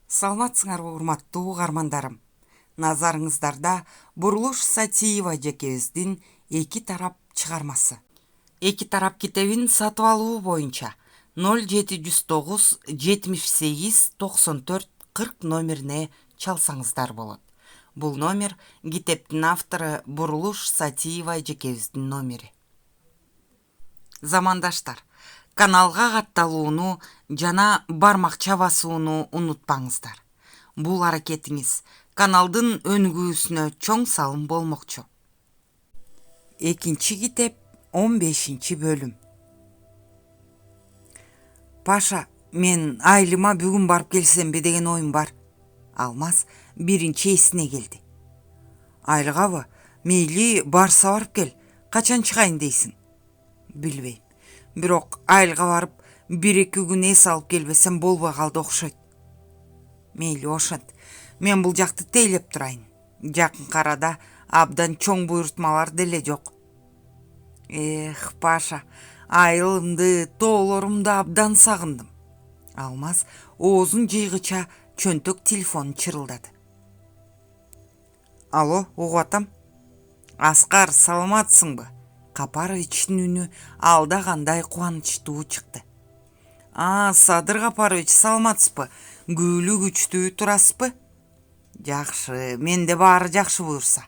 Саламатсыңарбы урматтуу угармандарым. Назарыңыздарда Бурулуш Сатиева жекебиздин эки тарап чыгармасы. Эки тарап китебин сатып алуу боюнча 0709 78 94 40 номерине чалсаңыздар болот. Бул номер китептин автору Бурулуш Сатиева жекебиздин номери. Замандаштар, каналга катталууну жана бармакча басууну унутпаңыздар. Бул аракетиңиз каналдын өнүгүүсүнө чоң салым болмокчу. Экинчи китеп 15 бөлүм. Паша, мен айылыма бүгүн барып келсемби деген оюм бар. Алмаз биринчи эсине келди. Айылгабы? Мейли барса барып кел. Качан чыгайын дейсиң? Билбейм. Бирок айылга барып, 1-2 күн эс алып келбесем болбой калды окшойт. Мейли ошент. Мен бул жакты тейлеп турайын. Жакынкы арада абдан чоң буйрутмалар деле жок. Паша, айылымды, тоолорумду абдан сагындым. Алмаз оозун жыйгыча чөнтөк телефонун чырылдады. Алло, угуп атам. Аскар, саламатсыңбы? Капаровичтин үнү алда кандай кубанычтуу чыкты. Садыр Капарович, саламатсызбы? Күйлүү күчтүү турасызбы? Жакшы, менде баары жакшы буюрса.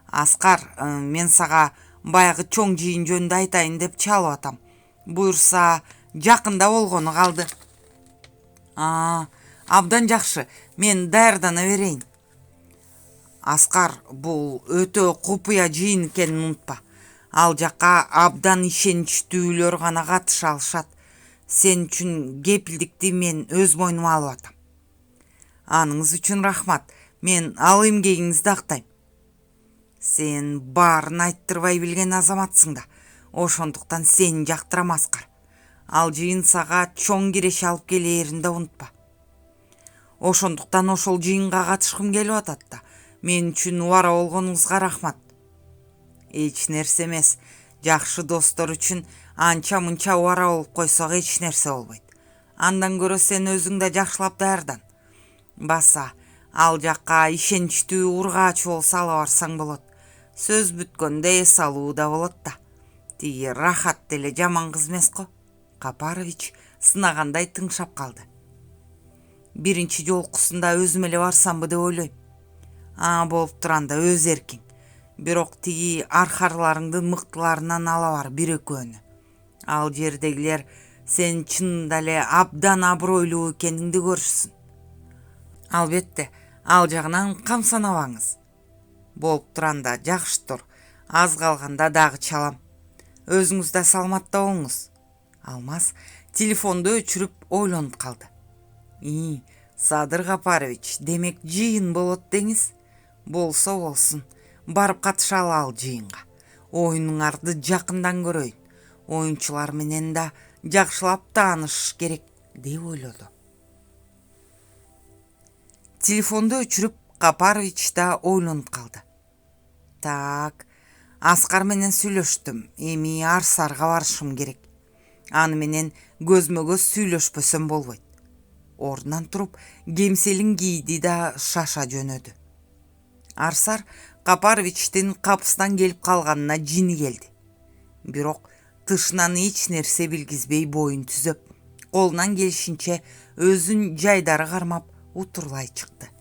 Аскар, мен сага баягы чоң жыйын жөнүндө айтайын деп чалып атам. Буюрса, жакында болгону калды. Абдан жакшы, мен даярдана берейин. Аскар, бул өтө купуя жыйын экенин унутпа. Ал жакка абдан ишеничтүүлөр гана катыша алышат. Сен үчүн кепилдикти мен өз мойнума алып атам. Аныңыз үчүн рахмат. Мен ал эмгегиңизди актайм. Сен баарын айттырбай билген азаматсың да. Ошондуктан сени жактырам, Аскар. Ал жыйын сага чоң киреше алып келээрин да унутпа. Ошондуктан ошол жыйынга катышкым келип атат да. Мен үчүн убара болгонуңузга рахмат. Эч нерсе эмес. Жакшы достор үчүн анча-мынча убара болуп койсок эч нерсе болбойт. Андан көрө сен өзүң да жакшылап даярдан. Баса, ал жакка ишеничтүү ургаач болсо ала барсаң болот. Сөз бүткөндө эс алуу да болот да. Тиги Рахат деле жаман кыз эмес го. Капарович сынагандай тыңшап калды. Биринчи жолкусунда өзүм эле барсамбы деп ойлойм. Болуп турганда өз эркиң. Бирок тиги архарларыңдын мыктыларынан ала бар 1-2. Ал жердегилер сен чынында эле абдан абройлуу экениңди көрүшсүн. Албетте, ал жагынан камсанабаңыз. Болуп турганда жакшытыр. Аз калганда дагы чалам. Өзүңүз да саламатта болуңуз. Алмаз телефонду өчүрүп ойлонуп калды. Садыр Капарович, демек жыйын болот деңиз? Болсо болсун. Барып катышалы ал жыйынга. Оюнуңарды жакындан көрөйүн. Оюнчулар менен да жакшылап таанышыш керек деп ойлоду. Телефонду өчүрүп Капарович да ойлонуп калды. Так, Аскар менен сүйлөштүм. Эми Арсарга барышым керек. Аны менен көзмө көз сүйлөшпөсөм болбойт. Ордунан туруп, кемселин кийди да шаша жөнөдү. Арсар Капаровичтин капысынан келип калганына жини келди. Бирок тышынан эч нерсе билгизбей боюн түзөп, колунан келишинче өзүн жайдары кармап утурлай чыкты.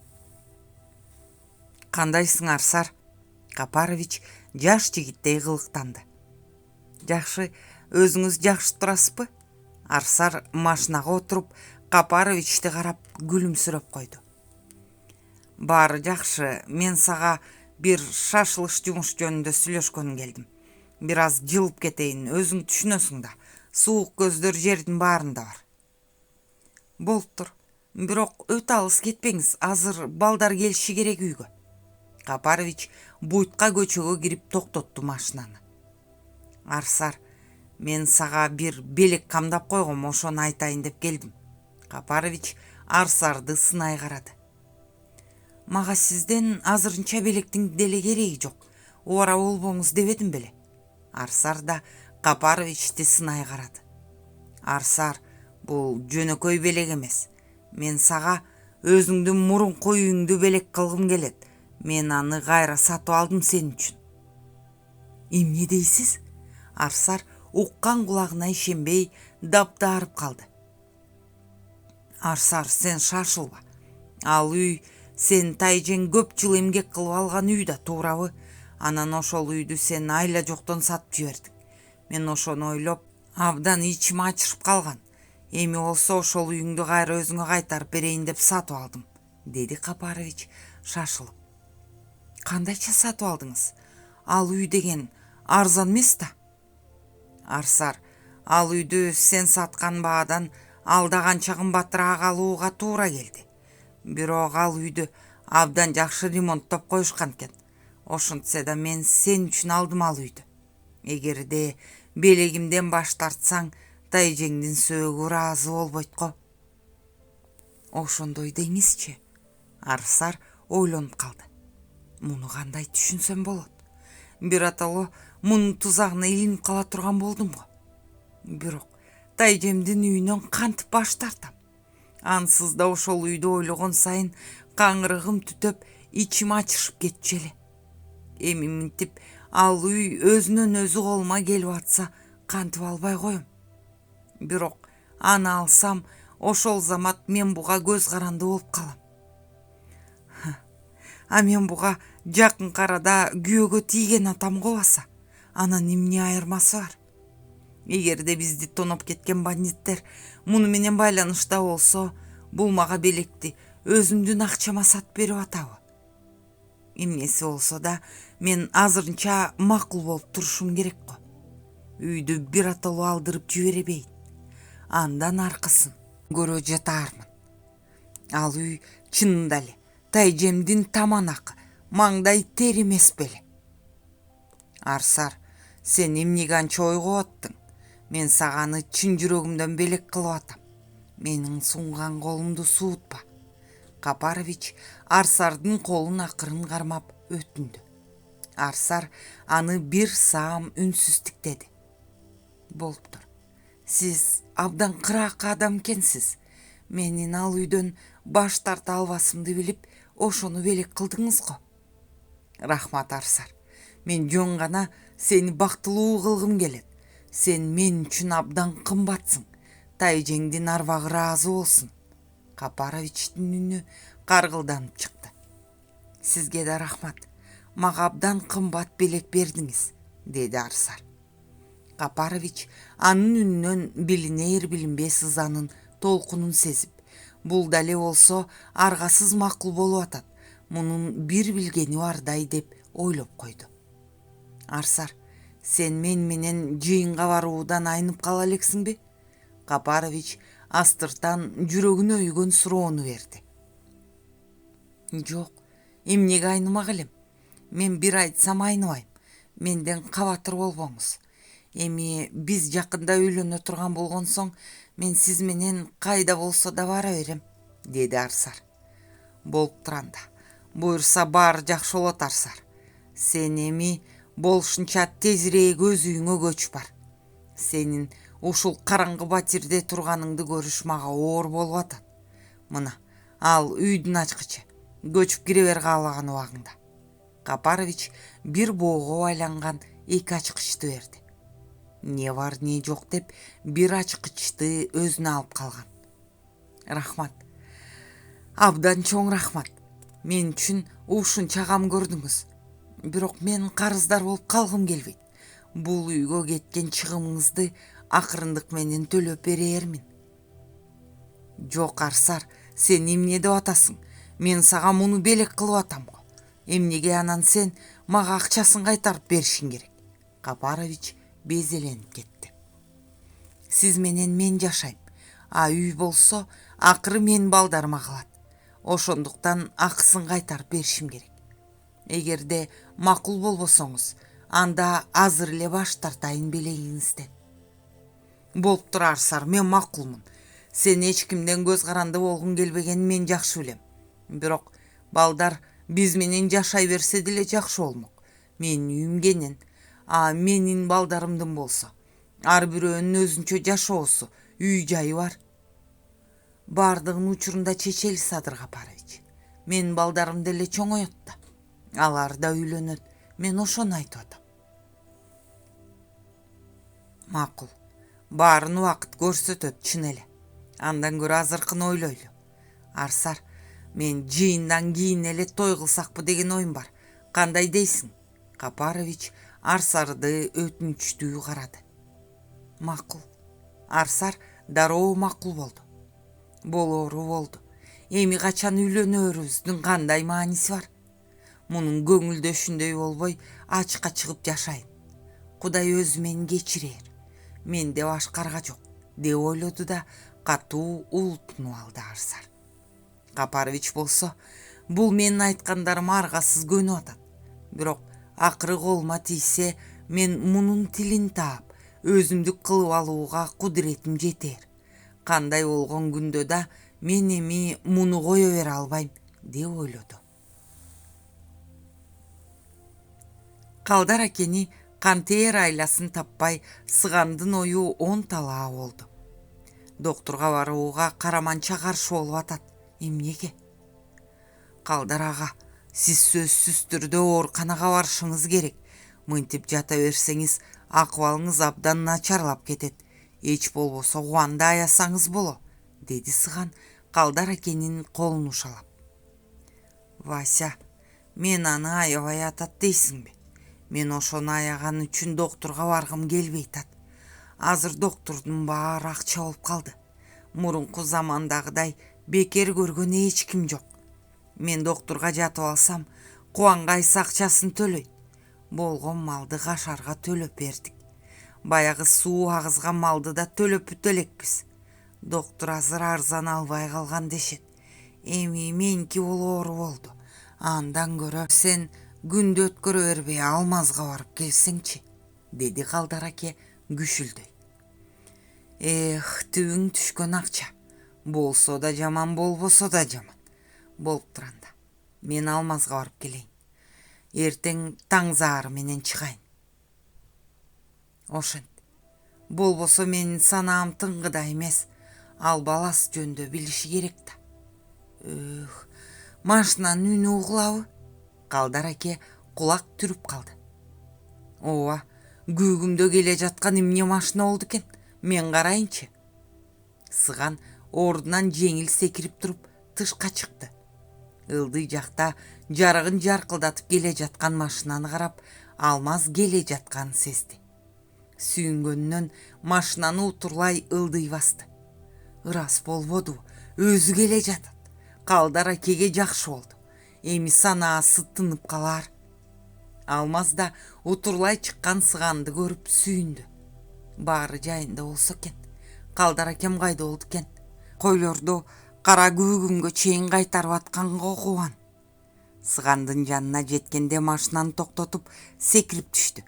Кандайсың, Арсар? Капарович жаш жигиттей кылыктанды. Жакшы, өзүңүз жакшы турасызбы? Арсар машинага отуруп Капаровичти карап күлүмсүрөп койду. Баары жакшы, мен сага бир шашылыш жумуш жөнүндө сүйлөшкөнү келдим. Бир аз жылып кетейин, өзүң түшүнөсүң да. Суук көздөр жердин баарында бар. Болуптур. Бирок өтө алыс кетпеңиз, азыр балдар келиши керек үйгө. Капарович буйтка көчөгө кирип токтотту машинаны. Арсар, мен сага бир белек камдап койгом, ошону айтайын деп келдим. Капарович Арсарды сынай карады. Мага сизден азырынча белектин деле кереги жок. Убара болбоңуз дебедим беле? Арсар да Капаровичти сынай карады. Арсар, бул жөнөкөй белек эмес. Мен сага Өзүңдүн мурунку үйүңдү белек кылгым келет. Мен аны кайра сатып алдым сен үчүн. Эмне дейсиз? Арсар уккан кулагына ишенбей даптаарып калды. Арсар, сен шашылба. Ал үй сен Тайжең көп жыл эмгек кылып алган үй да, туурабы? Анан ошол үйдү сен айла жоктон сатып жибердиң. Мен ошону ойлоп абдан ичим ачышып калган. Эми болсо ошол үйүңдү кайра өзүңө кайтарып берейин деп сатып алдым, деди Капарович шашылып. Кандайча сатып алдыңыз? Ал үй деген арзан эмес да. Арсар, ал үйдү сен саткан баадан алда канча кымбатыраак алууга туура келди. Бирок ал үйдү абдан жакшы ремонттоп коюшкан экен. Ошентсе да мен сен үчүн алдым ал үйдү. Эгерде белегимден баш тартсаң, Тайжеңдин сөөгү ыраазы болбойт го. Ошондой деңизчи. Арсар ойлонуп калды. Муну кандай түшүнсөм болот? Биротоло мунун тузагына илинип кала турган болдум го. Бирок Тайжемдин үйүнөн кантип баш тартам? Ансыз да ошол үйдү ойлогон сайын каңырыгым түтөп, ичим ачышып кетчү эле. Эми мынтип ал үй өзүнөн өзү колума келип атса, кантип албай коем? Бирок аны алсам, ошол замат мен буга көз каранды болуп калам. А мен буга жакынкы арада күйөөгө тийген атам кобаса, анан эмне айырмасы бар? Эгерде бизди тоноп кеткен бандиттер муну менен байланышта болсо, бул мага белекти өзүмдүн акчама сатып берип атабы? Эмнеси болсо да мен азырынча макул болуп турушум керек го. Үйдү биротоло алдырып жиберебейин. Андан аркысын көрө жатаармын. Ал үй чынында эле Тайжемдин таманакы, маңдай тер эмес беле? Арсар, сен эмнеге анча ойго аттың? Мен саганы чын жүрөгүмдөн белек кылып атам. Менин сунган колумду суутпа. Капарович Арсардын колун акырын кармап өтүндү. Арсар аны бир саам үнсүз тиктеди. Болуптур. Сиз абдан кыраакы адам экенсиз. Менин ал үйдөн баш тарта албасымды билип, ошону белек кылдыңыз го. Рахмат, Арсар. Мен жөн гана сени бактылуу кылгым келет. Сен мен үчүн абдан кымбатсың. Тайжеңдин арбагы ыраазы болсун. Капаровичтин үнү каргылданып чыкты. Сизге да рахмат. Мага абдан кымбат белек бердиңиз, деди Арсар. Капарович анын үнүнөн билинер билинбес ызанын толкунун сезип, бул дале болсо аргасыз макул болуп атат. Мунун бир билгени бардай деп ойлоп койду. Арсар, сен мен менен жыйынга баруудан айнып кала элексиңби? Капарович астыртан жүрөгүнө үйгөн суроону берди. Жок, эмнеге айнымак элем? Мен бир айтсам айныбайм. Менден кабатыр болбоңуз. Эми биз жакында үйлөнө турган болгон соң, мен сиз менен кайда болсо да бара берем, деди Арсар. Болуп туранда. Буюрса баары жакшы болот, Арсар. Сен эми болушунча тезирээк өз үйүңө көчүп бар. Сенин ушул караңгы батирде турганыңды көрүш мага оор болуп атат. Мына, ал үйдүн ачкычы. Көчүп кире бер каалаган убагыңда. Капарович бир боого байланган эки ачкычты берди. Не бар не жок деп бир ачкычты өзүнө алып калган. Рахмат. Абдан чоң рахмат. Мен үчүн ушунча кам көрдүңүз. Бирок мен карыздар болуп калгым келбейт. Бул үйгө кеткен чыгымыңызды акырындык менен төлөп берермин. Жок, Арсар, сен эмне деп атасың? Мен сага муну белек кылып атам го. Эмнеге анан сен мага акчасын кайтарып беришиң керек? Капарович безеленип кетти. Сиз менен мен жашайм, а үй болсо акыры мен балдарыма калат. Ошондуктан акысын кайтарып беришим керек. Эгерде макул болбосоңуз, анда азыр эле баш тартайын белегиңизден. Болуптур, Арсар, мен макулмун. Сен эч кимден көз каранды болгуң келбегенин мен жакшы билем. Бирок балдар биз менен жашай берсе деле жакшы болмок. Менин үйүм кенен, а менин балдарымдын болсо ар бирөөнүн өзүнчө жашоосу, үй жайы бар. Бардығын учурунда чечели Садыр Капарович. Менин балдарым деле чоңойот да. Алар да үйлөнөт. Мен ошону айтып атам. Макул. Баарын убакыт көрсөтөт чын эле. Андан көрө азыркыны ойлойлу. Арсар, мен жыйындан кийин эле той кылсакпы деген оюм бар. Кандай дейсиң? Капарович Арсарды өтүнүчтүү карады. Макул. Арсар дароо макул болду. Болоору болду. Эми качан үйлөнөрүбүздүн кандай мааниси бар? Мунун көңүлдөшүндөй болбой ачыкка чыгып жашайын. Кудай өзү мени кечирер. Менде башкарга жок, деп ойлоду да катуу улутунуп алды Арсар. Капарович болсо, бул менин айткандарыма аргасыз көнүп атат. Бирок акыры колума тийсе, мен мунун тилин таап, өзүмдүк кылып алууга кудуретим жетер. Кандай болгон күндө да мен эми муну кое бере албайм, деп ойлоду. Калдар акени кантээр айласын таппай сыгандын ою 10 талаа болду. Доктурга барууга караманча каршы болуп атат. Эмнеге? Калдар ага, сиз сөзсүз түрдө ооруканага барышыңыз керек. Мынтип жата берсеңиз, акыбалыңыз абдан начарлап кетет. Эч болбосо кубанда аясаңыз боло, деди Сыган Калдар акенин колун ушалап. Вася, мен аны аябай атат дейсиңби? Мен ошону аяган үчүн доктурга баргым келбей атат. Азыр доктурдун баары акча болуп калды. Мурунку замандагыдай бекер көргөн эч ким жок. Мен доктурга жатып алсам, кубангайсы акчасын төлөйт. Болгон малды кашарга төлөп бердик. Баягы суу агызган малды да төлөп бүтө элекпиз. Доктур азыр арзан албай калган дешет. Эми меники болоору болду. Андан көрө сен күндү өткөрө бербей Алмазга барып келсеңчи, деди Калдар аке күшүлдөй. Түбүң түшкөн акча. Болсо да жаман, болбосо да жаман. Болуп туранда. Мен Алмазга барып келейин. Эртең таң заары менен чыгайын. Ошент. Болбосо менин санаам тыңгыда эмес. Ал баласы жөнүндө билиши керек да. Машинанын үнү угулабы? Калдар аке кулак түрүп калды. Ооба, күүгүмдө келе жаткан эмне машина болду экен? Мен карайынчы. Сыган ордунан жеңил секирип туруп тышка чыкты. Ылдый жакта жарыгын жаркылдатып келе жаткан машинаны карап, Алмаз келе жатканын сезди. Сүйүнгөнүнөн машинаны утурлай ылдый басты. Ырас болбоду, өзү келе жатат. Калдар акеге жакшы болду. Эми санаасы тынып калар. Алмаз да утурлай чыккан Сыганды көрүп сүйүндү. Баары жайында болсо экен. Калдар акем кайда болду экен? Койлорду кара күүгүмгө чейин кайтарып атканга кубан. Сыгандын жанына жеткенде машинаны токтотуп секирип түштү.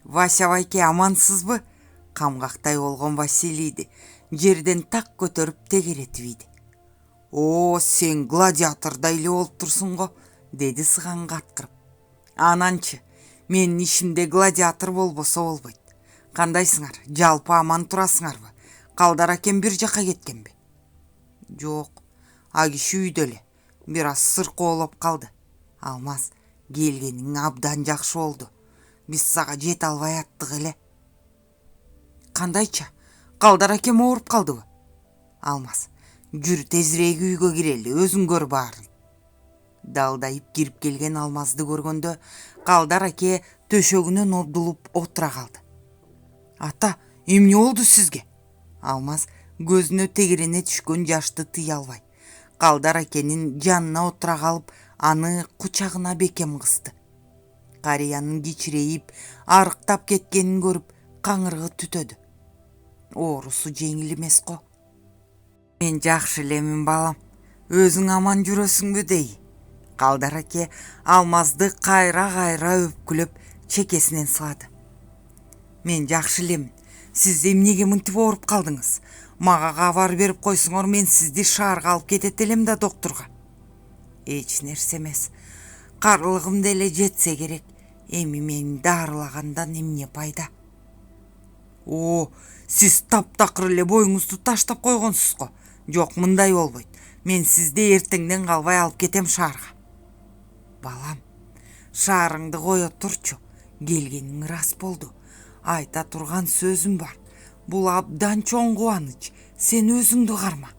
Вася байке, амансызбы? Камгактай болгон Василийди жерден так көтөрүп тегеретип ийди. О, сен гладиатордай эле болуп турсуң го, деди Сыган каткырып. Ананчы, менин ишимде гладиатор болбосо болбойт. Кандайсыңар, жалпы аман турасыңарбы? Калдар акем бир жакка кеткенби? Жок, а киши үйдө эле. Бир аз сыркоолоп калды. Алмаз, келгениң абдан жакшы болду. Биз сага жете албай аттык эле. Кандайча? Калдар акем ооруп калдыбы? Алмаз, жүр тезирээк үйгө кирели, өзүң көр баарын. Далдайып кирип келген Алмазды көргөндө Калдар аке төшөгүнөн обдулуп отура калды. Ата, эмне болду сизге? Алмаз көзүнө тегерене түшкөн жашты тыя албай. Калдар акенин жанына отура калып, аны кучагына бекем кысты. Карыянын кичирейип, арыктап кеткенин көрүп, каңырыгы түтөдү. Оорусу жеңил эмес го. Мен жакшы элемин балам, өзүң аман жүрөсүңбү дей. Калдар аке Алмазды кайра өпкүлөп чекесинен сылады. Мен жакшы элемин. Сиз эмнеге мынтип ооруп калдыңыз? Мага кабар берип койсоңор, мен сизди шаарга алып кетет элем да доктурга. Эч нерсе эмес. Карлыгым деле жетсе керек. Эми мени дарылагандан эмне пайда? О, сиз таптакыр эле боюңузду таштап койгонсуз го. Жок, мындай болбойт. Мен сизди эртеңден калбай алып кетем шаарга. Балам, шаарыңды кое турчу. Келгениң рас болду. Айта турган сөзүм бар. Бул абдан чоң кубаныч. Сен өзүңдү карма.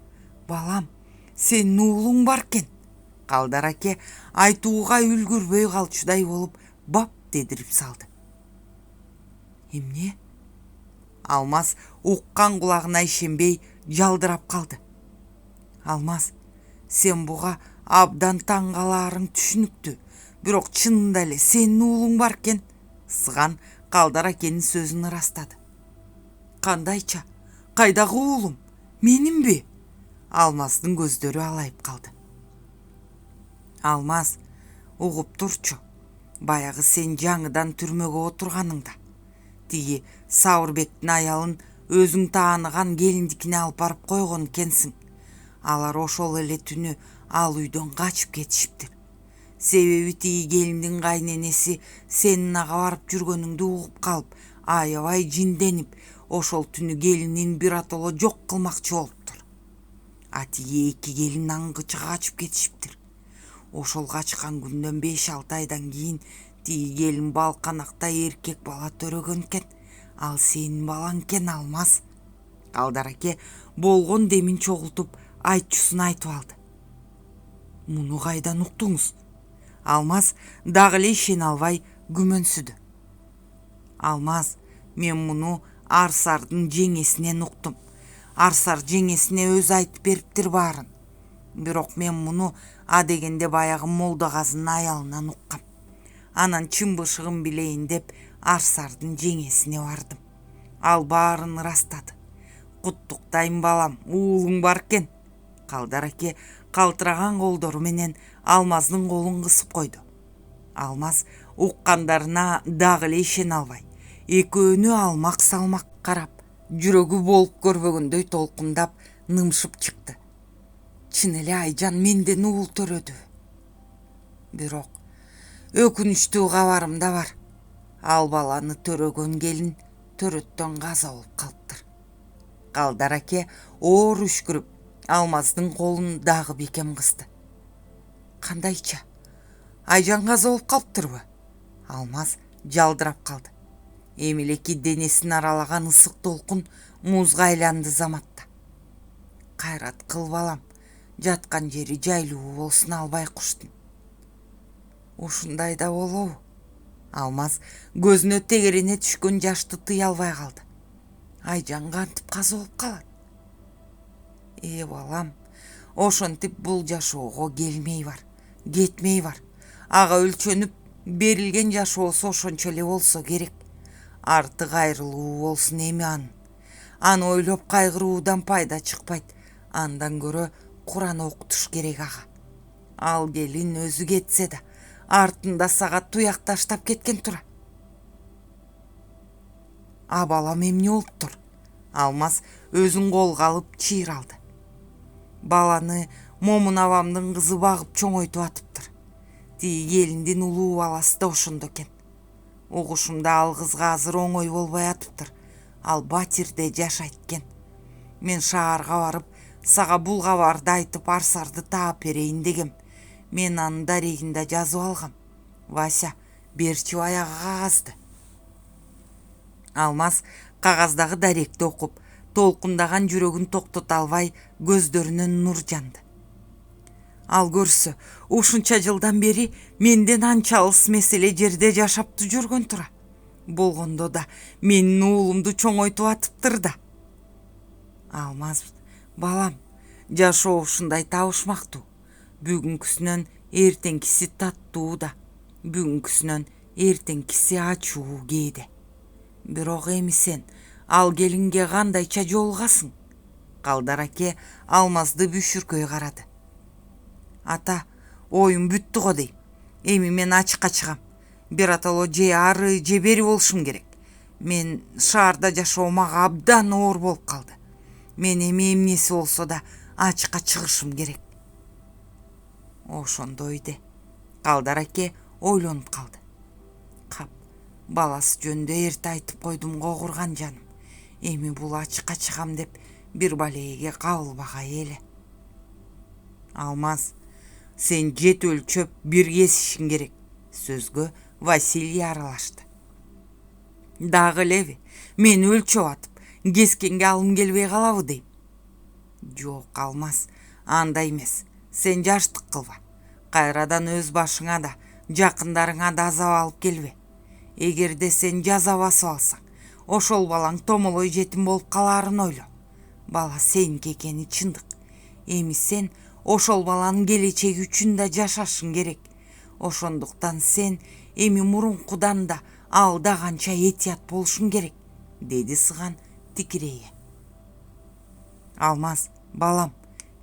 Балам, сенин уулуң бар экен. Калдар аке айтууга үлгүрбөй калчудай болуп бап дедирип салды. Эмне? Алмаз уккан кулагына ишенбей жалдырап калды. Алмаз, сен буга абдан таң калаарың түшүнүктүү. Бирок чынында эле сенин уулуң бар экен. Сыган Калдар акенин сөзүн ырастады. Кандайча? Кайдагы уулум? Менимби? Алмаздын көздөрү алайып калды. Алмаз, угуп турчу. Баягы сен жаңыдан түрмөгө отурганыңда. Тиги Сабырбектин аялын өзүң тааныган келиндикине алып барып койгон экенсиң. Алар ошол эле түнү ал үйдөн качып кетишиптир. Себеби тиги келиндин кайненеси сенин ага барып жүргөнүңдү угуп калып, аябай жинденип, ошол түнү келинин биротоло жок кылмакчы болуптур. А тиги эки келин аңгыча качып кетишиптир. Ошол качкан күндөн 5-6 айдан кийин тиги келин балканакта эркек бала төрөгөн экен. Ал сенин балаң экен, Алмаз. Калдар аке болгон демин чогултуп айтчусун айтып алды. Муну кайдан уктуңуз? Алмаз дагы эле ишене албай күмөнсүдү. Алмаз, мен муну Арсардын жеңесинен уктум. Арсар жеңесине өзү айтып бериптир баарын. Бирок мен муну адегенде баягы Молдогазынын аялынан уккам. Анан чын бышыгын билейин деп Арсардын жеңесине бардым. Ал баарын ырастады. Куттуктайм балам, уулуң бар экен. Калдар аке калтыраган колдору менен Алмаздын колун кысып койду. Алмаз уккандарына дагы эле ишене албай, экөөнү алмак салмак карап, жүрөгү болуп көрбөгөндөй толкундап нымшып чыкты. Чын эле Айжан менден уул төрөдү. Бирок өкүнүчтүү кабарым да бар. Ал баланы төрөгөн келин төрөттөн каза болуп калыптыр. Калдар аке оор үшкүрүп Алмаздын колун дагы бекем кысты. Кандайча? Айжан каза болуп калыптырбы? Алмаз жалдырап калды. Эмилеки денесин аралаган ысык толкун музга айланды заматта. Кайрат кыл балам, жаткан жери жайлуу болсун албай куштун. Ушундай да болобу? Алмаз көзүнө тегерене түшкөн жашты тыя албай калды. Айжан кантип каза болуп калат? Балам, ошентип бул жашоого келмей бар, кетмей бар. Ага өлчөнүп берилген жашоосу ошончо эле болсо керек. Арты кайрылуу болсун эми анын. Аны ойлоп кайгыруудан пайда чыкпайт. Андан көрө Куран окутуш керек ага. Ал келин өзү кетсе да, артында сага туяк таштап кеткен тура. А балам эмне болуптур? Алмаз өзүн колго алып чыйралды. Баланы Момун абамдын кызы багып чоңойтуп атыптыр. Тиги келиндин улуу баласы да ошондо экен. Угушумда ал кызга азыр оңой болбой атыптыр. Ал Батирде жашайт экен. Мен шаарга барып, сага бул кабарды айтып Арсарды таап берейин дегем. Мен анын дарегинде жазып алгам. Вася, берчи баягы кагазды. Алмаз кагаздагы даректи окуп, толкундаган жүрөгүн токтото албай көздөрүнөн нур жанды. Ал көрсө, ушунча жылдан бери менден анча алыс меселе жерде жашаптı жүргөн тура. Болгондо да менин уулумду чоңойтуп атыптыр да. Алмаз, балам, жашоо ушундай табышмактуу. Бүгүнкүсүнөн эртеңкиси таттуу да, бүгүнкүсүнөн эртеңкиси ачуу кээде. Бирок эми сен ал келинге кандайча жолугасың? Калдар аке Алмазды бүшүркөй карады. Ата, оюм бүттү го дейм. Эми мен ачыкка чыгам. Биротоло же ары же бери болушум керек. Мен шаарда жашоо мага абдан оор болуп калды. Мен эми эмнеси болсо да ачыкка чыгышым керек. Ошондой де. Калдар аке ойлонуп калды. Кап, баласы жөнүндө эрте айтып койдум го курган жаным. Эми бул ачыкка чыгам деп бир балеге кабылбагай эле. Алмаз, сен жет өлчөп бир кесишиң керек. Сөзгө Василий аралашты. Дагы элеби, мен өлчөп атып, кескенге алым келбей калабы дейм. Жок, Алмаз, андай эмес. Сен жаштык кылба. Кайрадан өз башыңа да, жакындарыңа да азап алып келбе. Эгерде сен жаза басып алсаң, ошол балаң томолой жетим болуп калаарын ойло. Бала сеники экени чындык. Эми сен ошол баланын келечеги үчүн да жашашың керек. Ошондуктан сен эми мурункудан да алда канча этият болушуң керек, деди Сыган тикирейе. Алмаз, балам,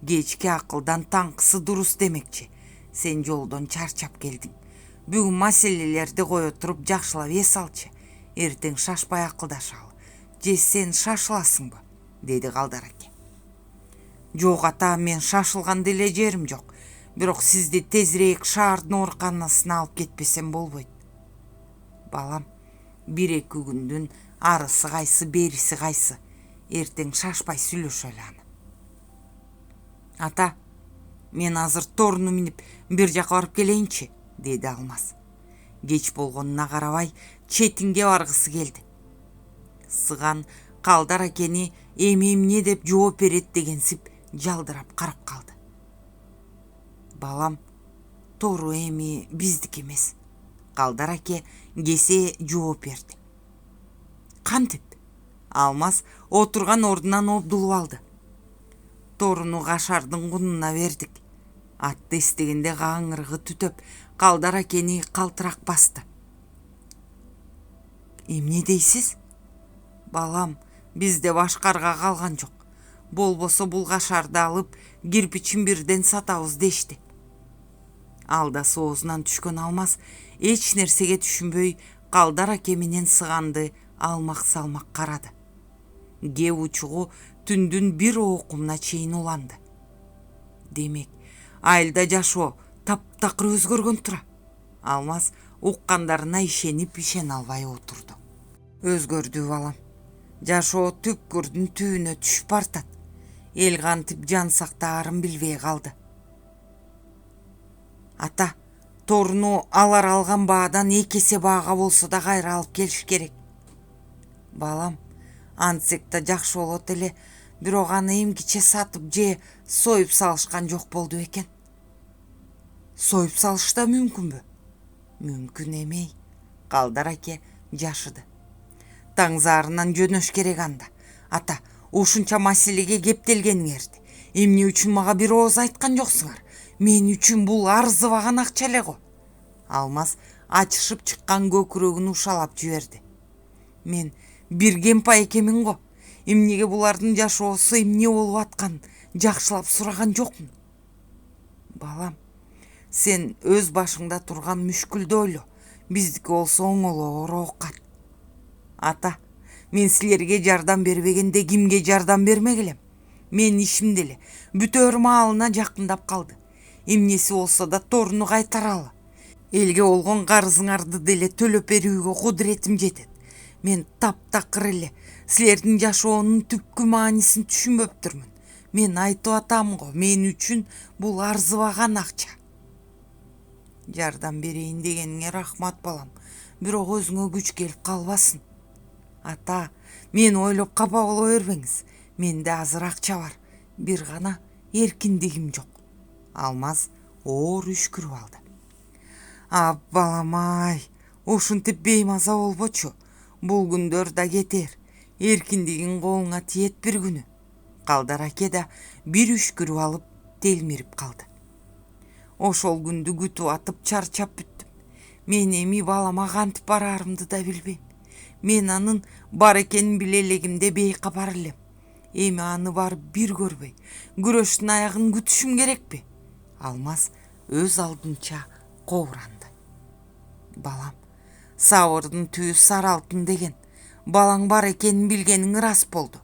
кечки акылдан таңкысы дурус демекчи. Сен жолдон чарчап келдиң. Бүгүн маселелерди кое туруп жакшылап эс алчы. Эртең шашпай акылдашалы. Же сен шашыласыңбы? Деди Калдар аке. Жок ата, мен шашылган деле жерим жок. Бирок сизди тезирээк шаардын ооруканасына алып кетпесем болбойт. Балам, 1-2 күндүн арысы кайсы, бериси кайсы. Эртең шашпай сүйлөшөлү аны. Ата, мен азыр торуну минип бир жака барып келейинчи, деди Алмаз. Кеч болгонуна карабай, четинге баргысы келди. Сыган Калдар акени эми эмне деп жооп берет дегенсип жалдырап карап калды. Балам, тору эми биздики эмес. Калдар аке кесе жооп берди. Кантип? Алмаз отурган ордунан обдулуп алды. Торуну Кашардын кунуна бердик. Атты эстегенде каңырыгы түтөп, Калдар акени калтырак басты. Эмне дейсиз? Балам, бизде башкарга калган жок. Болбосо бул Кашарды алып, кирпичин бирден сатабыз дешти. Алда соозунан түшкөн Алмаз эч нерсеге түшүнбөй Калдар аке менен Сыганды алмак салмак карады. Кеп учугу түндүн бир окумуна чейин уланды. Демек, айылда жашоо таптакыр өзгөргөн тура. Алмаз уккандарына ишенип албай отурду. Өзгөрдү балам. Жашоо түпкүрдүн түбүнө түшүп бартат. Эл кантип жан сактаарын билбей калды. Ата, торуну алар алган баадан 2 эсе баага болсо да кайра алып келиш керек. Балам, антсек да жакшы болот эле, бирок аны эмгиче сатып же союп салышкан жок болду экен. Союп салыш да мүмкүнбү? Мүмкүн эмей. Калдар аке жашыды. Таңзаарынан жөнөш керек анда. Ата, ушунча маселеге кептелгениңерди эмне үчүн мага бир ооз айткан жоксуңар? Мен үчүн бул арзыбаган акча эле го. Алмаз ачышып чыккан көкүрөгүн ушалап жиберди. Мен бир кемпай экемин го. Эмнеге булардын жашоосу эмне болуп атканын жакшылап сураган жокмун. Балам, сен өз башыңда турган мүшкүлдү ойло. Биздики болсо оңолоор окат. Ата, мен силерге жардам бербегенде кимге жардам бермек элем? Мен ишимде эле бүтөр маалына жакындап калды. Эмнеси болсо да торуну кайтаралы. Элге болгон карызыңарды деле төлөп берүүгө кудуретим жетет. Мен таптакыр эле силердин жашоонун түпкү маанисин түшүнбөптүрмүн. Мен айтып атам го, мен үчүн бул арзыбаган акча. Жардам берейин дегениңе рахмат балам, бирок өзүңө күч келип калбасын. Ата, мен ойлоп капа боло бербеңиз. Менде азыр акча бар, бир гана эркиндигим жок. Алмаз оор үшкүрүп алды. Балам-ай, ушинтип беймаза болбочу. Бул күндөр да кетер. Эркиндигиң колуңа тиет бир күнү. Калдар аке да бир үшкүрүп алып телмирип калды. Ошол күндү күтүп атып чарчап бүттүм. Мен эми балама кантип бараарымды да билбейм. Мен анын бар экенин биле элегимде бейкабар элем. Эми аны барып бир көрбөй, күрөштүн аягын күтүшүм керекпи? Алмаз өз алдынча кобуранды. Балам, сабырдын түбү сары алтын деген. Балаң бар экенин билгениң рас болду.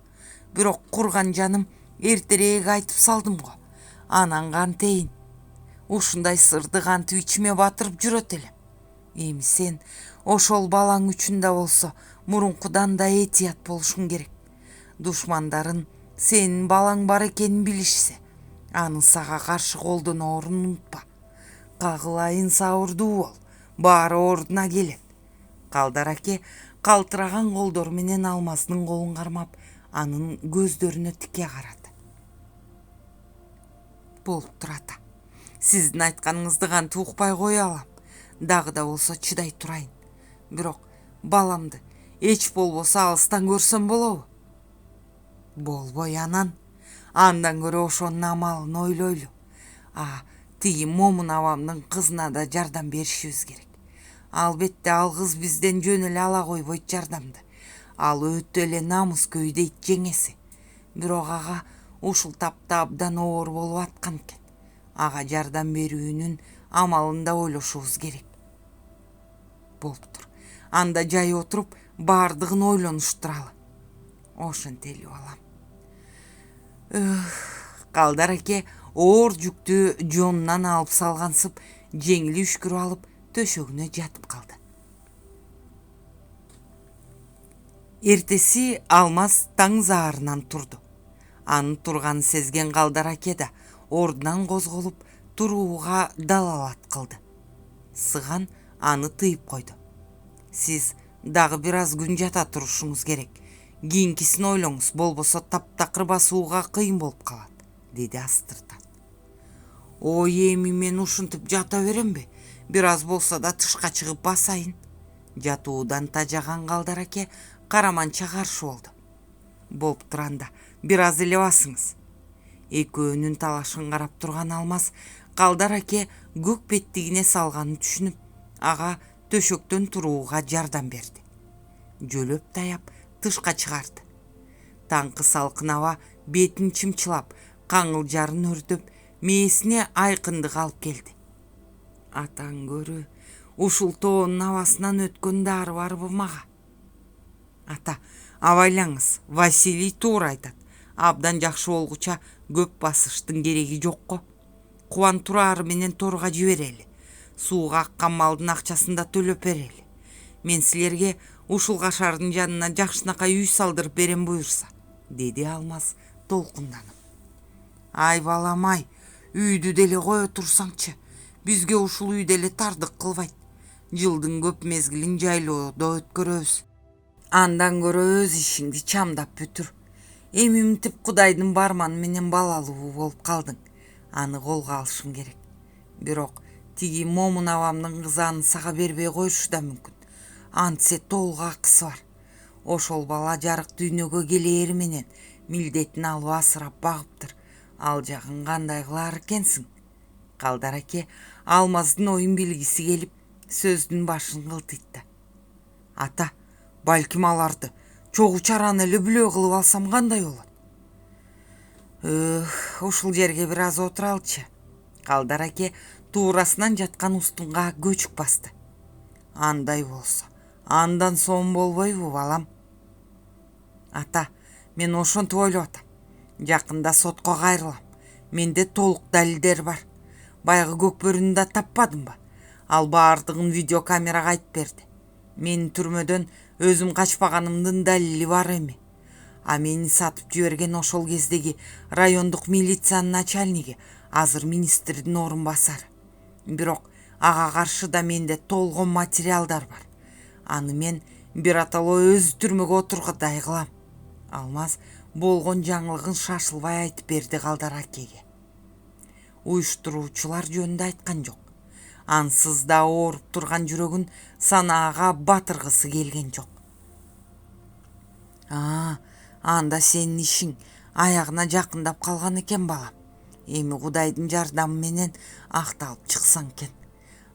Бирок курган жаным эртерээк айтып салдым го. Анан кантейин? Ушундай сырды кантип ичиме батырып жүрөт элем. Эми сен ошол балаң үчүн да болсо мурункудан да этият болушуң керек. Душмандарын Senin балаң бар экенин билишсе, аны сага каршы колдоноорун унутпа. Кагылайын сабырдуу бол, баары ордуна келет. Калдар аке калтыраган колдору менен Алмаздын колун кармап, анын көздөрүнө тике карады. Болуптур ата. Сиздин айтканыңызды кантип укпай кое алам. Дагы да болсо чыдай турайын. Бирок баламды эч болбосо алыстан көрсөм болобу? Болбой анан. Андан көрө ошонун амалын ойлойлу. Тиги Момун абамдын кызына да жардам беришибиз керек. Албетте ал кыз бизден жөн эле ала койбойт жардамды. Ал өтө эле намыс көйдейт жеңеси. Бирок ага ушул тапта абдан оор болуп аткан экен. Ага жардам берүүнүн амалын да ойлошубуз керек. Болуптур. Анда жай отуруп баардыгын ойлонуштуралы. Ошентели балам. Калдар аке оор жүктү жонунан алып салгансып, жеңили үшкүрүп алып төшөгүнө жатып калды. Эртеси Алмаз таң заарынан турду. Анын турганын сезген Калдар аке да ордунан козголуп турууга далалат кылды. Сыган аны тыйып койду. Сиз дагы бир аз күн жата турушуңуз керек. Кийинкисин ойлоңуз, болбосо таптакыр басууга кыйын болуп калат, деди астыртан. Ой, эми мен ушинтип жата беремби? Бир аз болсо да тышка чыгып басайын. Жатуудан тажаган Калдар аке караманча каршы болду. Болуп турганда бир аз эле басыңыз. Экөөнүн талашын карап турган Алмаз Калдар аке көк беттигине салганын түшүнүп, ага төшөктөн турууга жардам берди. Жөлөп таяп тышка чыгарды. Таңкы салкын аба бетин чымчылап, каңылжарын өртөп, мээсине айкындык алып келди. Атаң көрү, ушул тоонун абасынан өткөн дары барбы мага? Ата, абайлаңыз, Василий туура айтат. Абдан жакшы болгуча көп басыштын кереги жокко. Кубан турары менен торга жиберели. Сууга аккан малдын акчасын да төлөп берели. Мен силерге ушул кашардын жанына жакшынакай үй салдырып берем буюрса, деди Алмаз толкунданып. Ай балам ай, үйдү деле кое турсаңчы. Бизге ушул үй деле тардык кылбайт. Жылдын көп мезгилин жайлоодо өткөрөбүз. Андан көрө өз ишиңди чамдап бүтүр. Эми мынтип Кудайдын барманы менен балалуу болуп калдың. Аны колго алышың керек. Бирок тиги Момун абамдын кызы аны сага бербей коюшу да мүмкүн. Антсе толук акысы бар. Ошол бала жарык дүйнөгө келери менен милдетин алып асырап багыптыр. Ал жагын кандай кылар экенсиң? Калдар аке Алмаздын оюн билгиси келип, сөздүн башын кылтыйтты. Ата, балким аларды чогуу чараны эле бүлөө кылып алсам кандай болот? Ушул жерге бир аз отуралчы. Калдар аке туурасынан жаткан устунга көчүк басты. Андай болсо, андан соң болбойбу балам? Ата, мен ошентип ойлоп атам. Жакында сотко кайрылам. Менде толук далилдер бар. Баягы Көкбөрүнү да таппадымбы? Ал баардыгын видеокамерага айтып берди. Менин түрмөдөн өзүм качпаганымдын далили бар эми. А мени сатып жиберген ошол кездеги райондук милициянын начальниги азыр министрдин орун басары. Бирок ага каршы да менде толгон материалдар бар. Аны мен биротоло өзү түрмөгө отургандай кылам. Алмаз болгон жаңылыгын шашылбай айтып берди Калдар акеге. Уюштуруучулар жөнүндө айткан жок. Ансыз да ооруп турган жүрөгүн санаага батыргысы келген жок. Анда сенин ишиң аягына жакындап калган экен балам. Эми Кудайдын жардамы менен акталып чыксаң экен.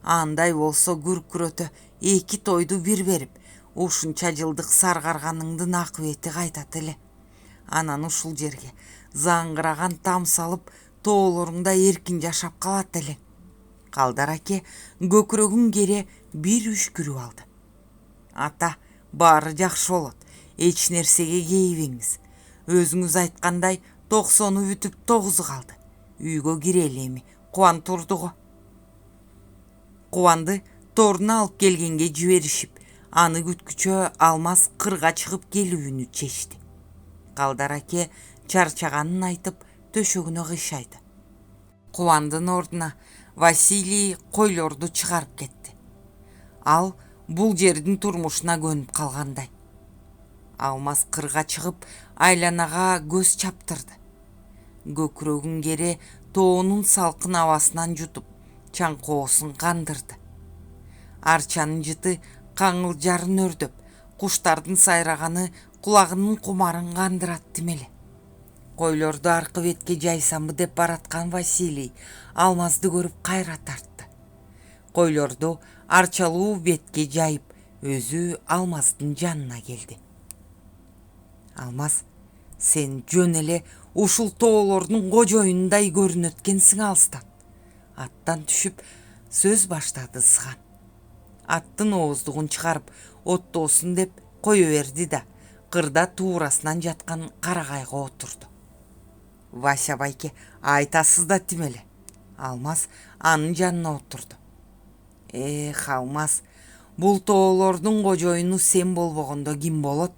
Андай болсо күркүрөтө 2 тойду бир берип, ушунча жылдык саргарганыңдын акыбети кайтат эле. Анан ушул жерге заңгыраган там салып, тоолоруңда эркин жашап калат элең. Калдар аке көкүрөгүн кере бир үшкүрүп алды. Ата, баары жакшы болот. Эч нерсеге кейибеңиз. Өзүңүз айткандай 90 бүтүп 9 калды. Үйгө кирели эми. Кубан турду го. Кубанды торуна алып келгенге жиберишип, аны күткүчө Алмаз кырга чыгып келүүнү чечти. Калдар аке чарчаганын айтып төшөгүнө кыйшайды. Кубандын ордуна Василий койлорду чыгарып кетти. Ал бул жердин турмушуна көнүп калгандай. Алмаз кырга чыгып айланага көз чаптырды. Көкүрөгүн кере тоонун салкын абасынан жутуп, чаңкоосун кандырды. Арчанын жыты каңылжарын өрдөп, куштардын сайраганы кулагынын кумарын кандырат демеле. Койлорду аркы бетке жайсамбы деп бараткан Василий Алмазды көрүп кайра тартты. Койлорду арчалуу бетке жайып, өзү Алмаздын жанына келди. Алмаз, сен жөн эле ушул тоолордун кожоюнундай көрүнөт экенсиң алыстан. Аттан түшүп сөз баштады сыган. Аттын ооздугун чыгарып оттоосун деп кое берди да кырда туурасынан жаткан карагайга отурду. Вася байке, айтасыз да тимеле. Алмаз анын жанына отурду. Алмаз, бул тоолордун кожоюну сен болбогондо ким болот?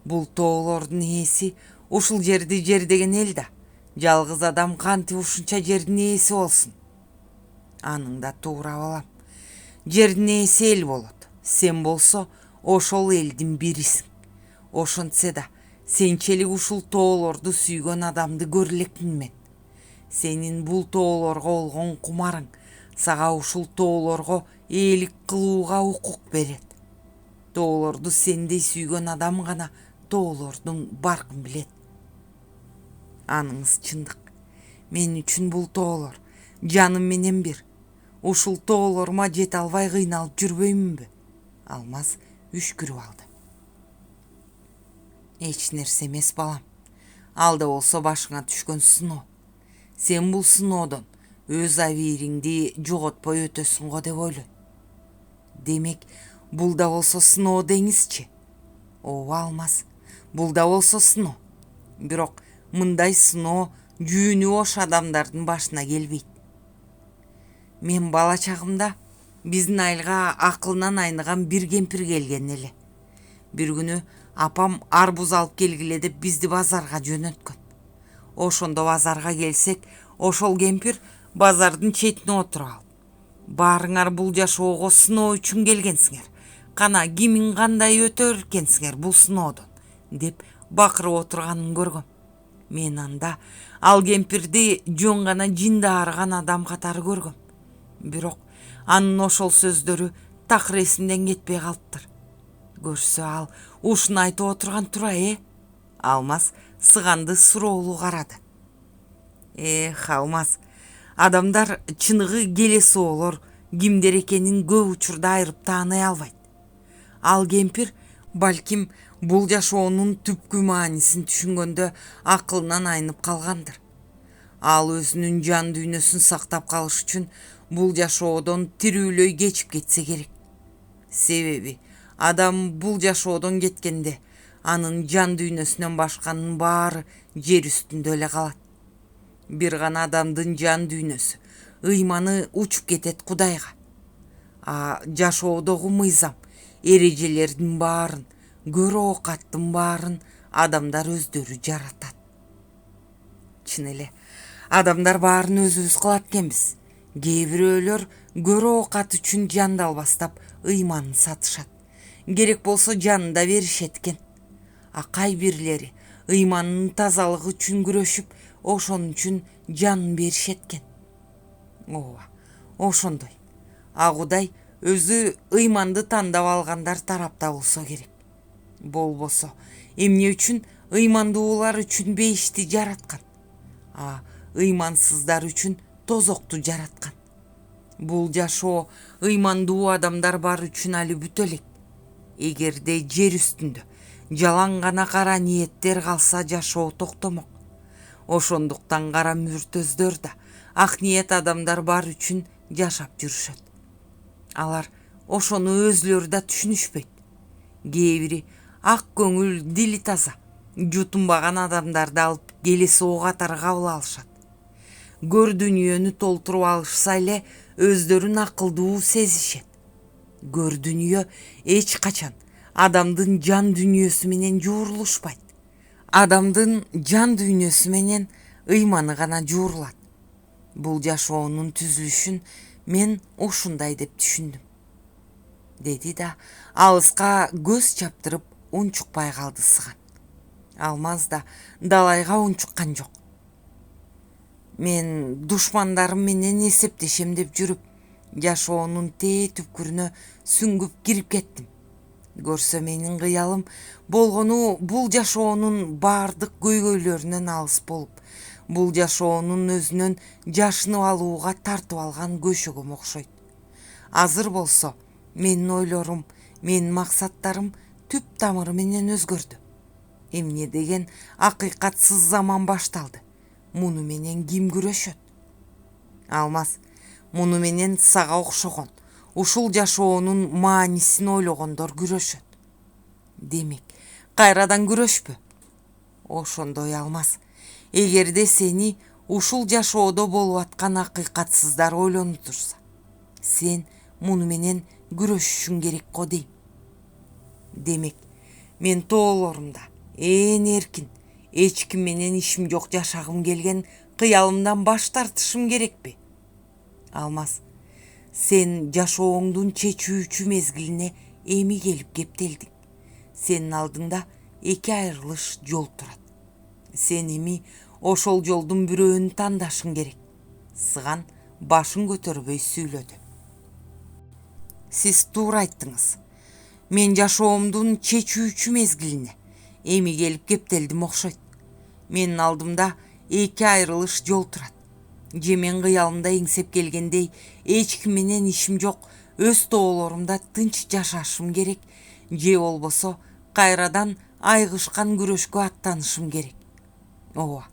Бул тоолордун ээси ушул жерди жердеген эл да. Жалгыз адам кантип ушунча жердин ээси болсун? Аның да туура балам. Жердин ээси эл болот. Сен болсо ошол элдин бирисиң. Ошентсе да сенчелик ушул тоолорду сүйгөн адамды көрө элекмин мен. Сенин бул тоолорго болгон кумарың сага ушул тоолорго ээлик кылууга укук берет. Тоолорду сендей сүйгөн адам гана тоолордун баркын билет. Аныңыз чындык. Мен үчүн бул тоолор жаным менен бир. Ушул тоолорма жете албай кыйналып жүрбөймүнбү? Алмаз үшкүрүп алды. Эч нерсе эмес балам. Ал да болсо башыңа түшкөн сыноо. Сен бул сыноодон өз абийириңди жоготпой өтөсүң го деп ойлойм. Демек, бул да болсо сыноо деңизчи. Ооба Алмаз, бул да болсо сыноо. Бирок мындай сыноо жүүнү бош адамдардын башына келбейт. Мен бала чагымда биздин айылга акылынан айныган бир кемпир келген эле. Бир күнү апам арбуз алып келгиле деп бизди базарга жөнөткөн. Ошондо базарга келсек, ошол кемпир базардын четине отуруп алып: "Баарыңар бул жашоого сыноо үчүн келгенсиңер. Кана кимиң кандай өтөр экенсиңер бул сыноодон?" деп бакырып отурганын көргөм. Мен анда ал кемпирди жөн гана жинди аарыган адам катары көргөм. Бирок анын ошол сөздөрү такыр эсимден кетпей калыптыр. Көрсө ал ушуну айтып отурган тура, Алмаз сыганды суроолуу карады. Алмаз, адамдар чыныгы келе соолор кимдер экенин көп учурда айырып тааный албайт. Ал кемпир балким бул жашоонун түпкү маанисин түшүнгөндө акылынан айнып калгандыр. Ал өзүнүн жан дүйнөсүн сактап калыш үчүн бул жашоодон тирүүлөй кечип кетсе керек. Себеби адам бул жашоодон кеткенде анын жан дүйнөсүнөн башканын баары жер үстүндө эле калат. Бир гана адамдын жан дүйнөсү, ыйманы учуп кетет Кудайга. Жашоодогу мыйзам, эрежелердин баарын, көрө оокаттын баарын адамдар өздөрү жаратат. Чын эле, адамдар баарын өзүбүз кылат экенбиз. Кээ бирөөлөр көрө оокат үчүн жанды албастап ыйманын сатышат. Керек болсо жанын да беришет экен. Кай бирлери ыйманынын тазалыгы үчүн күрөшүп, ошон үчүн жанын беришет экен. Ооба, ошондой. Кудай өзү ыйманды тандап алгандар тарапта болсо керек. Болбосо эмне үчүн ыймандуулар үчүн бейишти жараткан? Ыймансыздар үчүн тозокту жараткан. Бул жашоо ыймандуу адамдар бар үчүн али бүтө элек. Эгерде жер үстүндө жалаң гана кара ниеттер калса, жашоо токтомок. Ошондуктан кара мүртөздөр да ак ниет адамдар бар үчүн жашап жүрүшөт. Алар ошону өзүлөрү да түшүнүшпөйт. Кээ бири ак көңүл, дили таза, жутунбаган адамдарды алып келесоо катары кабыл алышат. Көр дүнүйөнү толтуруп алышса эле өздөрүн акылдуу сезишет. Көр дүнүйө эч качан адамдын жан дүнүйөсү менен жуурулушпайт. Адамдын жан дүйнөсү менен ыйманы гана жуурулат. Бул жашоонун түзүлүшүн мен ушундай деп түшүндүм, деди да алыска көз чаптырып унчукпай калды Сыган. Алмаз да далайга унчуккан жок. Мен душмандарым менен эсептешем деп жүрүп, жашоонун тээ түпкүрүнө сүңгүп кирип кеттим. Көрсө менин кыялым болгону бул жашоонун баардык көйгөйлөрүнөн алыс болуп, бул жашоонун өзүнөн жашынып алууга тартып алган көшөгөм окшойт. Азыр болсо менин ойлорум, менин максаттарым түп тамыры менен өзгөрдү. Эмне деген акыйкатсыз заман башталды. Муну менен ким күрөшөт? Алмаз, муну менен сага окшогон, ушул жашоонун маанисин ойлогондор күрөшөт. Демек, кайрадан күрөшпө. Ошондой Алмаз, эгерде сени ушул жашоодо болуп аткан акыйкатсыздар ойлонуп турса, сен муну менен күрөшүшүң керек го дейм. Демек, мен тоолорумда ээн эркин, эч ким менен ишим жок жашагым келген кыялымдан баш тартышым керекпи? Алмаз, сен жашооңдун чечүүчү мезгилине эми келип кептелдиң. Сенин алдыңда эки айрылыш жол турат. Сен эми ошол жолдун бирөөнү тандашың керек. Сыган башын көтөрбөй сүйлөдү. Сиз туура айттыңыз. Мен жашоомдун чечүүчү мезгилине эми келип кептелдим окшойт. Менин алдымда эки айрылыш жол турат. Же мен кыялымда эңсеп келгендей эч ким менен ишим жок, өз тоолорумда тынч жашашым керек, же болбосо кайрадан айгышкан күрөшкө аттанышым керек. Ооба,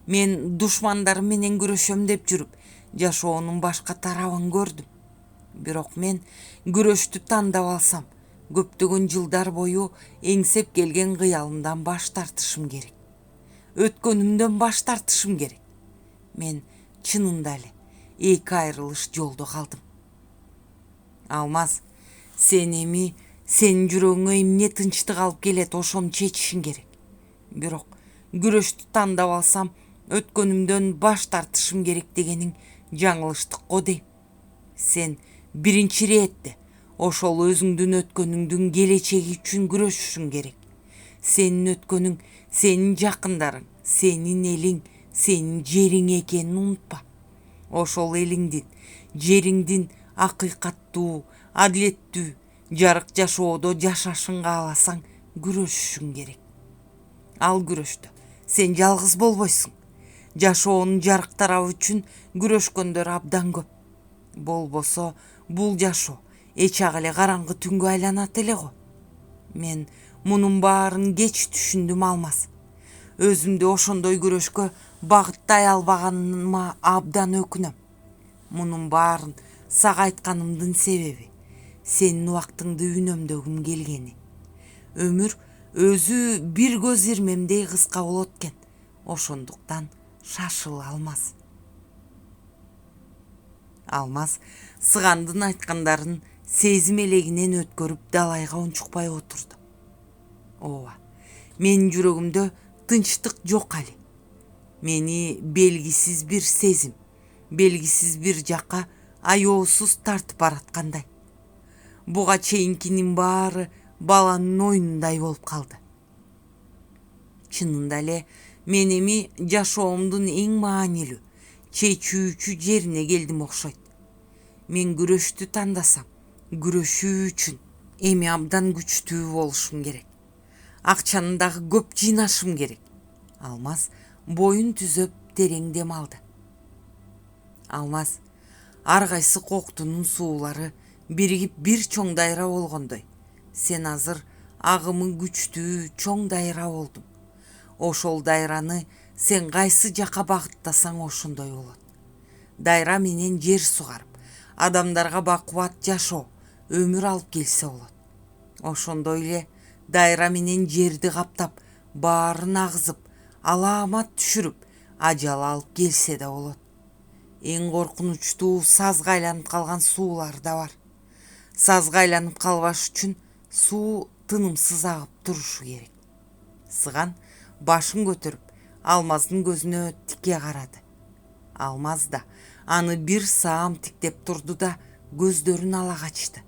мен душмандарым менен күрөшөм деп жүрүп, жашоонун башка тарабын көрдүм. Бирок мен күрөштү тандап алсам, көптөгөн жылдар бою эңсеп келген кыялымдан баш тартышым керек. Өткөнүмдөн баш тартышым керек. Мен чынында эле эки айрылыш жолдо калдым. Алмаз, сен эми сенин жүрөгүңө эмне тынчтык алып келет, ошону чечишиң керек. Бирок күрөштү тандап алсам, өткөнүмдөн баш тартышым керек дегениң жаңылыштык го дейм. Сен биринчи иретте ошол өзүңдүн өткөнүңдүн келечеги үчүн күрөшүшүң керек. Сенин өткөнүң, сенин жакындарың, сенин элиң, сенин жериң экенин унутпа. Ошол элиңдин, жериңдин акыйкаттуу, адилеттүү, жарык жашоодо жашашын кааласаң, күрөшүшүң керек. Ал күрөштө сен жалгыз болбойсуң. Жашоонун жарык тарабы үчүн күрөшкөндөр абдан көп. Болбосо бул жашоо эчак эле караңгы түнгө айланат эле го. Мен мунун баарын кеч түшүндүм Алмаз. Өзүмдү ошондой күрөшкө багыттай албаганыма абдан өкүнөм. Мунун баарын сага айтканымдын себеби сенин убактыңды үнөмдөгүм келгени. Өмүр өзү бир көз ирмемдей кыска болот экен. Ошондуктан шашыл Алмаз. Алмаз Сыгандын айткандарын сезим элегинен өткөрүп далайга унчукпай отурду. Ооба, менин жүрөгүмдө тынчтык жок али. Мени белгисиз бир сезим, белгисиз бир жака аеосуз тартып бараткандай. Буга чейинкинин баары баланын оюнундай болуп калды. Чынында эле мен эми жашоомдун эң маанилүү, чечүүчү жерине келдим окшойт. Мен күрөштү тандасам, күрөшүү үчүн эми абдан күчтүү болушум керек. Акчаны дагы көп жыйнашым керек. Алмаз боюн түзөп терең дем алды. Алмаз, ар кайсы коктунун суулары биригип бир чоң дайра болгондой, сен азыр агымы күчтүү чоң дайра болдуң. Ошол дайраны сен кайсы жака багыттасаң ошондой болот. Дайра менен жер сугарып, адамдарга бакубат жашоо, өмүр алып келсе болот. Ошондой эле дайра менен жерди каптап, баарын агызып, алаамат түшүрүп, ажал алып келсе да болот. Эң коркунучтуу сазга айланып калган суулар да бар. Сазга айланып калбаш үчүн суу тынымсыз агып турушу керек. Сыган башын көтөрүп Алмаздын көзүнө тике карады. Алмаз да аны бир саам тиктеп турду да көздөрүн ала качты.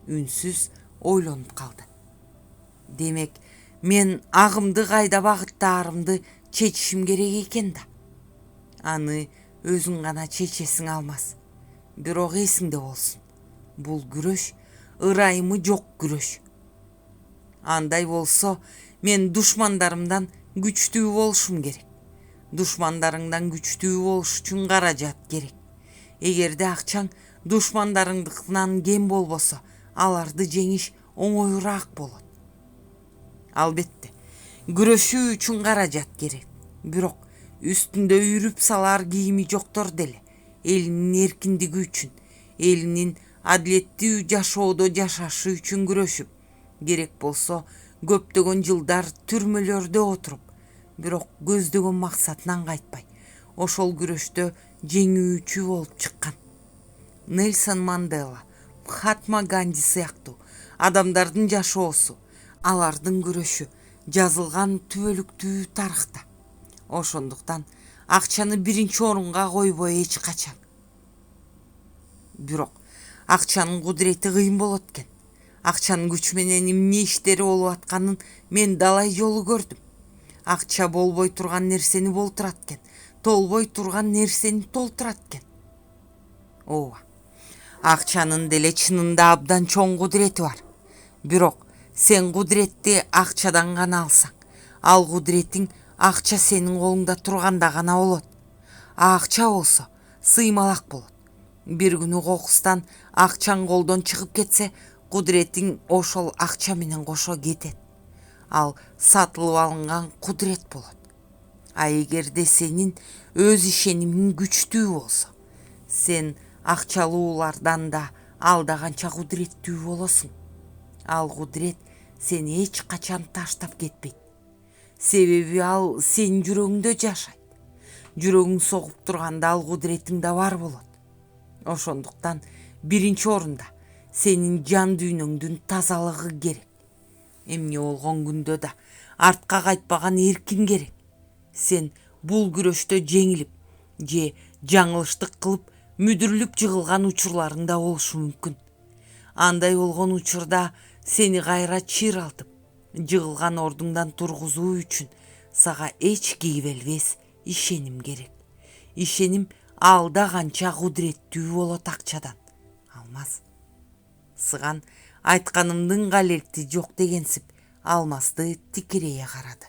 Үнсүз ойлонуп калды. Демек, мен агымды кайда багыттаарымды чечишим керек экен да. Аны өзүң гана чечесиң, Алмаз. Бирок эсиңде болсун. Бул күрөш ырайымы жок күрөш. Андай болсо, мен душмандарымдан күчтүү болушум керек. Душмандарыңдан күчтүү болуш үчүн каражат керек. Эгерде акчаң душмандарыңдыкынан кем болбосо, аларды жеңиш оңоюраак болот. Албетте, күрөшүү үчүн каражат керек. Бирок үстүндө үрүп салар кийими жоктор деле элинин эркиндиги үчүн, элинин адилеттүү жашоодо жашашы үчүн күрөшүп, керек болсо көптөгөн жылдар түрмөлөрдө отуруп, бирок көздөгөн максатынан кайтпай, ошол күрөштө жеңүүчү болуп чыккан. Нельсон Мандела, Махатма Ганди сыяктуу адамдардын жашоосу, алардын күрөшү жазылган түбөлүктүү тарыхта. Ошондуктан акчаны биринчи орунга койбой эч качан. Бирок акчанын кудурети кыйын болот экен. Акчанын күчү менен эмне иштери болуп атканын мен далай жолу көрдүм. Акча болбой турган нерсени болтурат экен, толбой турган нерсени толтурат экен. Ооба, акчанын деле чынында абдан чоң кудурети бар. Бирок сен кудуретти акчадан гана алсаң, ал кудуретиң акча сенин колуңда турганда гана болот. Акча болсо сыймалак болот. Бир күнү кокустан акчаң колдон чыгып кетсе, кудуретиң ошол акча менен кошо кетет. Ал сатылып алынган кудурет болот. А эгерде сенин өз ишенимиң күчтүү болсо, сен акчалуулардан да алда канча кудуреттүү болосуң. Ал кудурет сени эч качан таштап кетпейт. Себеби ал сенин жүрөгүңдө жашайт. Жүрөгүң согуп турганда ал кудуретиң да бар болот. Ошондуктан биринчи орунда сенин жан дүйнөңдүн тазалыгы керек. Эмне болгон күндө да артка кайтпаган эркин керек. Сен бул күрөштө жеңилип же жаңылыштык кылып мүдүрүлүп жыгылган учурларың да болушу мүмкүн. Андай болгон учурда сени кайра чыйралтып, жыгылган ордуңдан тургузуу үчүн сага эч кийбелбес ишеним керек. Ишеним алда канча кудуреттүү болот акчадан. Алмаз, сыган айтканымдын калети жок дегенсип, Алмазды тикирейе карады.